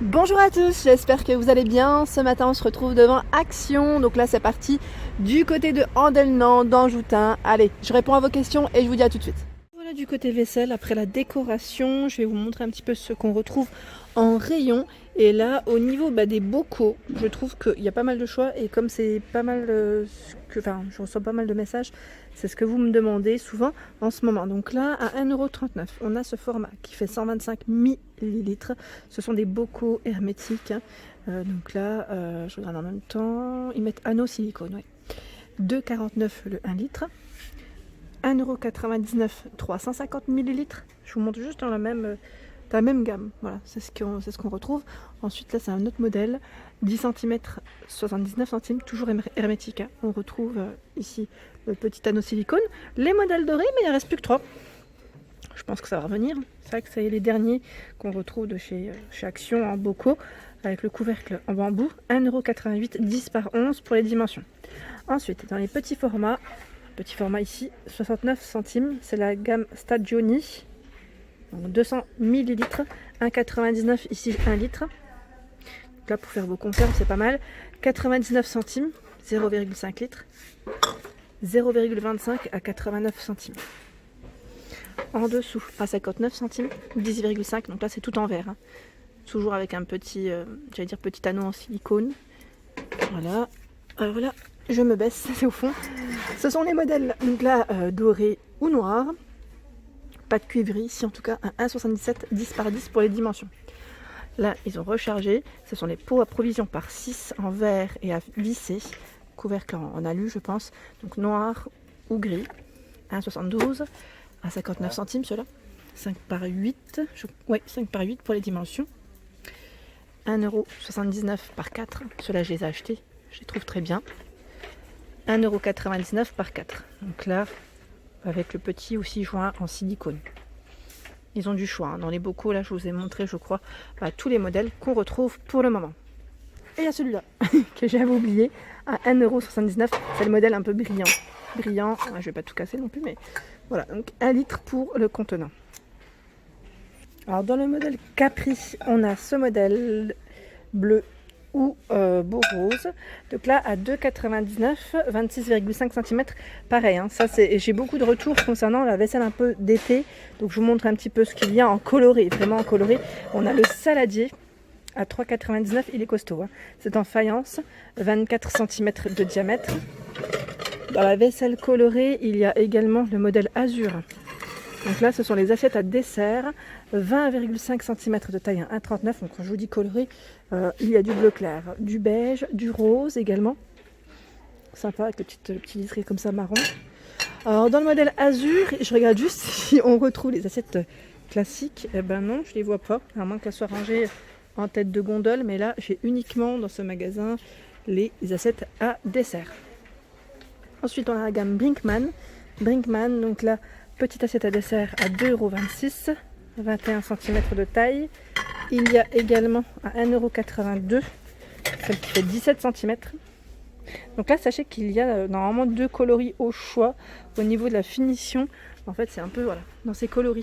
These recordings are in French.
Bonjour à tous, j'espère que vous allez bien. Ce matin on se retrouve devant Action, donc là c'est parti du côté de Andelnan, d'Anjoutin. Allez, je réponds à vos questions et je vous dis à tout de suite. Voilà du côté vaisselle, après la décoration, je vais vous montrer un petit peu ce qu'on retrouve en rayon. Et là au niveau des bocaux, je trouve qu'il y a pas mal de choix et comme c'est pas mal, je reçois pas mal de messages, c'est ce que vous me demandez souvent en ce moment. Donc là à 1,39 €, on a ce format qui fait 125 millilitres. Ce sont des bocaux hermétiques. Donc là, je regarde en même temps, ils mettent anneau silicone, ouais. 2,49 € le 1 litre. 1,99 €, 350 millilitres. Je vous montre juste dans la même gamme. Voilà, c'est ce qu'on retrouve. Ensuite, là, c'est un autre modèle. 10 cm, 79 centimes, toujours hermétique. Hein. On retrouve ici le petit anneau silicone. Les modèles dorés, mais il ne reste plus que 3. Je pense que ça va revenir. C'est vrai que c'est les derniers qu'on retrouve de chez Action en bocaux avec le couvercle en bambou. 1,88 €, 10 par 11 pour les dimensions. Ensuite, dans les petits formats ici, 69 centimes, c'est la gamme Stagioni. Donc 200 millilitres, 1,99 € ici 1 litre. Donc là pour faire vos conserves c'est pas mal. 99 centimes, 0,5 litres. 0,25 à 89 centimes. En dessous à 59 centimes, 10,5, donc là c'est tout en verre. Hein. Toujours avec un petit, petit anneau en silicone. Voilà. Voilà, je me baisse, c'est au fond. Ce sont les modèles, donc là doré ou noir. Pas de cuivre ici, en tout cas un 1,77, 10 par 10 pour les dimensions. Là, ils ont rechargé. Ce sont les pots à provision par 6 en verre et à visser. Couvercle en alu, je pense. Donc noir ou gris. 1,72 à 59 centimes, ceux-là. 5 par 8. 5 par 8 pour les dimensions. 1,79 € par 4. Ceux-là, je les ai achetés. Je les trouve très bien. 1,99 € par 4. Donc là, avec le petit aussi joint en silicone. Ils ont du choix. Hein. Dans les bocaux, là, je vous ai montré, je crois, tous les modèles qu'on retrouve pour le moment. Et il y a celui-là, que j'avais oublié, à 1,79 €. C'est le modèle un peu brillant. Brillant, je ne vais pas tout casser non plus, mais voilà. Donc 1 litre pour le contenant. Alors, dans le modèle Capri, on a ce modèle bleu ou beau rose. Donc là à 2,99 €, 26,5 cm. Pareil, hein, j'ai beaucoup de retours concernant la vaisselle un peu d'été. Donc je vous montre un petit peu ce qu'il y a en coloré, vraiment en coloré. On a le saladier à 3,99 €, il est costaud. Hein. C'est en faïence, 24 cm de diamètre. Dans la vaisselle colorée, il y a également le modèle azur. Donc là, ce sont les assiettes à dessert, 20,5 cm de taille, 1,39 €. Donc quand je vous dis coloré, il y a du bleu clair, du beige, du rose également. Sympa avec le petit liseré comme ça marron. Alors dans le modèle azur, je regarde juste si on retrouve les assiettes classiques. Eh ben non, je les vois pas, à moins qu'elles soient rangées en tête de gondole. Mais là, j'ai uniquement dans ce magasin les assiettes à dessert. Ensuite, on a la gamme Brinkmann. Brinkmann, donc là, petite assiette à dessert à 2,26 €, 21 cm de taille. Il y a également à 1,82 €, celle qui fait 17 cm. Donc là, sachez qu'il y a normalement 2 coloris au choix au niveau de la finition. En fait, c'est un peu dans ces coloris.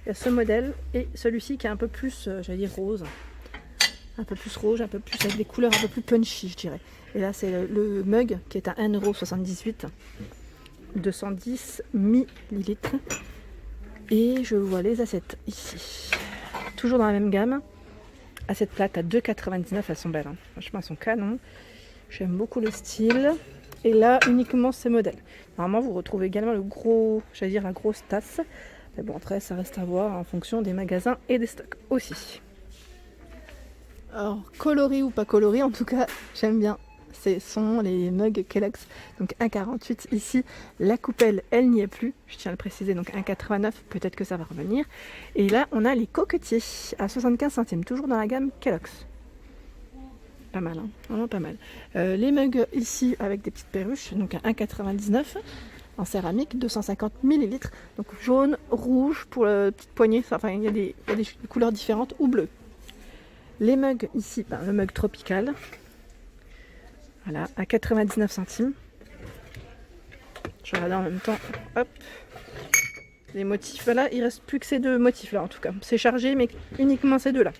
Il y a ce modèle et celui-ci qui est un peu plus, rose. Un peu plus rouge, un peu plus avec des couleurs un peu plus punchy, je dirais. Et là, c'est le mug qui est à 1,78 €. 210 millilitres. Et je vois les assiettes ici. Toujours dans la même gamme. Assiettes plates à 2,99 €. Elles sont belles. Hein. Franchement, elles sont canon. J'aime beaucoup le style. Et là, uniquement ces modèles. Normalement, vous retrouvez également la grosse tasse. Mais bon, après, ça reste à voir en fonction des magasins et des stocks aussi. Alors, coloré ou pas coloré, en tout cas, j'aime bien. Ce sont les mugs Kellogg's, donc 1,48 € ici. La coupelle, elle n'y est plus, je tiens à le préciser, donc 1,89 €, peut-être que ça va revenir. Et là, on a les coquetiers à 75 centimes, toujours dans la gamme Kellogg's. Pas mal, hein, vraiment pas mal. Les mugs ici avec des petites perruches, donc à 1,99 € en céramique, 250 millilitres. Donc jaune, rouge pour la petite poignée, enfin il y a des couleurs différentes ou bleues. Les mugs ici, le mug tropical. Voilà, à 99 centimes. Je regarde en même temps. Hop. Les motifs, voilà, il reste plus que ces deux motifs là en tout cas. C'est chargé, mais uniquement ces deux là.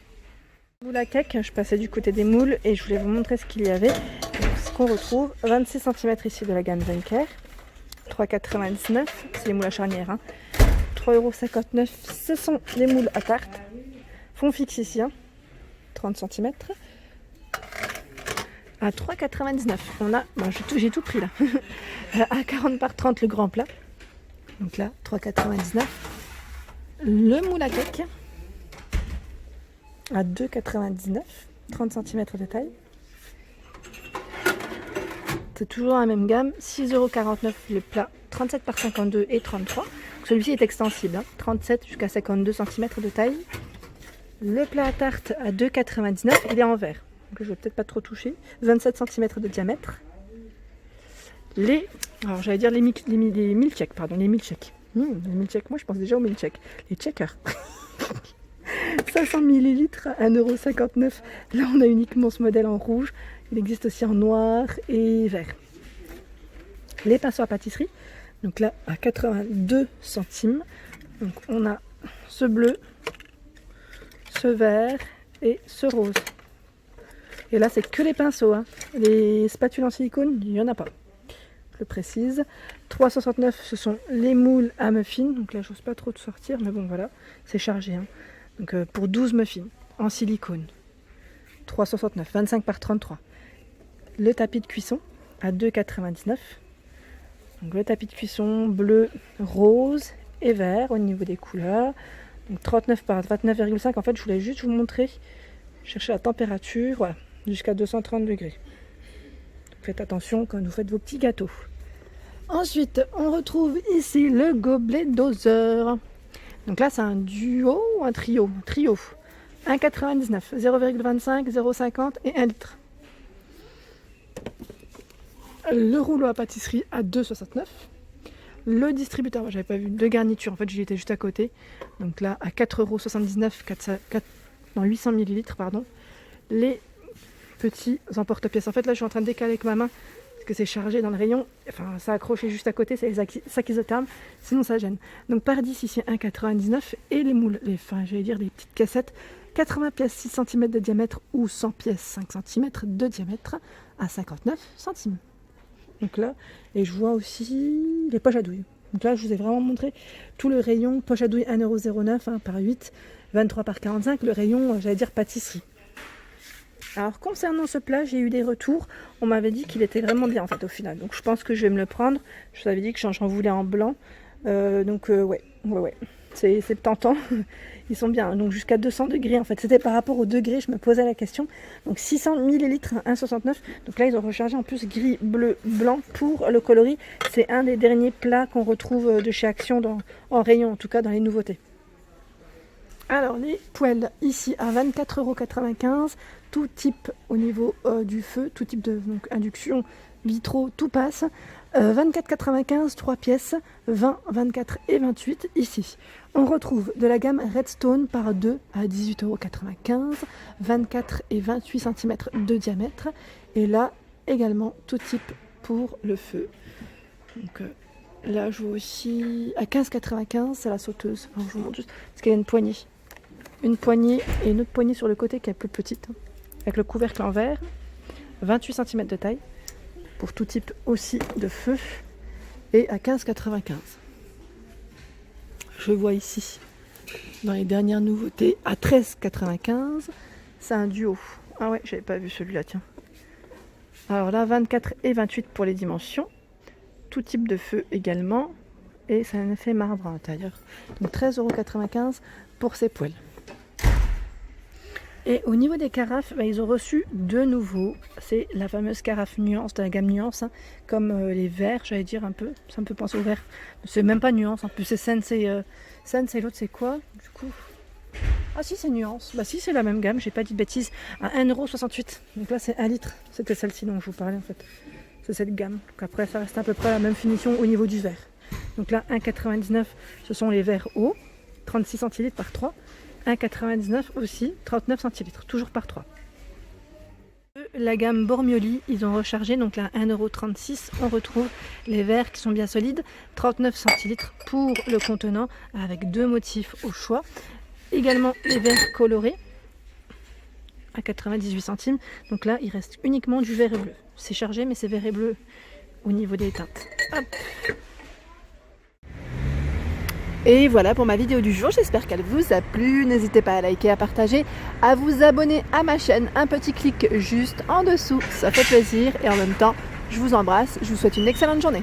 Moule à cake, je passais du côté des moules et je voulais vous montrer ce qu'il y avait. Donc, ce qu'on retrouve, 26 cm ici de la gamme Zenker, 3,99 €, c'est les moules à charnière, hein. 3,59 €, ce sont les moules à tarte. Fond fixe ici, hein, 30 cm. À 3,99 €. On a, bon, j'ai tout pris là. À 40 par 30 le grand plat. Donc là, 3,99 €. Le moule à cake à 2,99 €, 30 cm de taille. C'est toujours la même gamme, 6,49 € le plat, 37 par 52 et 33. Celui-ci est extensible, hein, 37 jusqu'à 52 cm de taille. Le plat à tarte à 2,99 €, il est en verre. Donc je ne vais peut-être pas trop toucher. 27 cm de diamètre. Alors j'allais dire les milkshakes, pardon, les milkshakes. Les milkshakes, moi je pense déjà aux milkshakes. Les checkers. 500 ml à 1,59 €. Là on a uniquement ce modèle en rouge. Il existe aussi en noir et vert. Les pinceaux à pâtisserie. Donc là à 82 centimes. Donc on a ce bleu, ce vert et ce rose. Et là c'est que les pinceaux, hein. Les spatules en silicone, il n'y en a pas. Je le précise. 3,69 €, ce sont les moules à muffins. Donc là j'ose pas trop de sortir, mais bon voilà, c'est chargé, hein. Donc pour 12 muffins en silicone. 3,69 €, 25 par 33. Le tapis de cuisson à 2,99 €. Donc le tapis de cuisson bleu, rose et vert au niveau des couleurs. Donc 39 par 29,5. En fait, je voulais juste vous montrer, chercher la température, voilà, jusqu'à 230 degrés. Donc faites attention quand vous faites vos petits gâteaux. Ensuite, on retrouve ici le gobelet doseur. Donc là, c'est un duo ou un trio? Un trio. 1,99 €, 0,25, 0,50 et 1 litre. Le rouleau à pâtisserie à 2,69 €. Le distributeur, j'avais pas vu de garniture, en fait j'y étais juste à côté. Donc là à 4,79 €, 800 ml, pardon. Les petits emporte-pièces. En fait là je suis en train de décaler avec ma main parce que c'est chargé dans le rayon. Enfin ça accroché juste à côté, c'est les sacs isothermes, sinon ça gêne. Donc Pardis ici 1,99 € et les moules, les petites cassettes, 80 pièces 6 cm de diamètre ou 100 pièces 5 cm de diamètre à 59 centimes. Donc là, et je vois aussi les poches à douille. Donc là, je vous ai vraiment montré tout le rayon poche à douille 1,09 € par 8, 23 par 45, le rayon, j'allais dire pâtisserie. Alors concernant ce plat, j'ai eu des retours. On m'avait dit qu'il était vraiment bien en fait au final. Donc je pense que je vais me le prendre. Je vous avais dit que j'en voulais en blanc. Ouais. C'est tentant. Ils sont bien. Donc jusqu'à 200 degrés en fait. C'était par rapport aux degrés, je me posais la question. Donc 600 ml, 1,69 €. Donc là, ils ont rechargé en plus gris, bleu, blanc pour le coloris. C'est un des derniers plats qu'on retrouve de chez Action en rayon, en tout cas dans les nouveautés. Alors les poêles ici à 24,95 €. Tout type au niveau du feu, tout type de induction, vitraux, tout passe. 24,95 €, 3 pièces, 20, 24 et 28 ici. On retrouve de la gamme Redstone par 2 à 18,95 €, 24 et 28 cm de diamètre. Et là également tout type pour le feu. Donc là je vois aussi à 15,95 €, c'est la sauteuse. Alors, je vous montre juste parce qu'il y a une poignée. Une poignée et une autre poignée sur le côté qui est plus petite, hein, avec le couvercle en verre, 28 cm de taille. Pour tout type aussi de feu et à 15,95 €. Je vois ici dans les dernières nouveautés à 13,95 €. C'est un duo. Ah ouais, j'avais pas vu celui-là, tiens. Alors là 24 et 28 pour les dimensions. Tout type de feu également. Et ça a un effet marbre à l'intérieur. Donc 13,95 € pour ces poêles. Et au niveau des carafes, ils ont reçu de nouveau, c'est la fameuse carafe nuance de la gamme nuance, hein, comme les verts, j'allais dire un peu, ça me fait penser au vert. C'est même pas nuance, en plus c'est Sense et l'autre c'est quoi du coup? Ah si c'est nuance, bah si c'est la même gamme, j'ai pas dit de bêtises, à 1,68 €. Donc là c'est 1 litre, c'était celle-ci dont je vous parlais en fait. C'est cette gamme, donc après ça reste à peu près la même finition au niveau du verre. Donc là 1,99 €, ce sont les verres hauts, 36 centilitres par 3. 1,99 € aussi, 39 centilitres, toujours par 3. La gamme Bormioli, ils ont rechargé, donc là 1,36 €, on retrouve les verres qui sont bien solides, 39 centilitres pour le contenant, avec 2 motifs au choix. Également les verres colorés, à 98 centimes. Donc là, il reste uniquement du vert et bleu. C'est chargé, mais c'est vert et bleu au niveau des teintes. Hop. Et voilà pour ma vidéo du jour, j'espère qu'elle vous a plu. N'hésitez pas à liker, à partager, à vous abonner à ma chaîne. Un petit clic juste en dessous, ça fait plaisir. Et en même temps, je vous embrasse, je vous souhaite une excellente journée.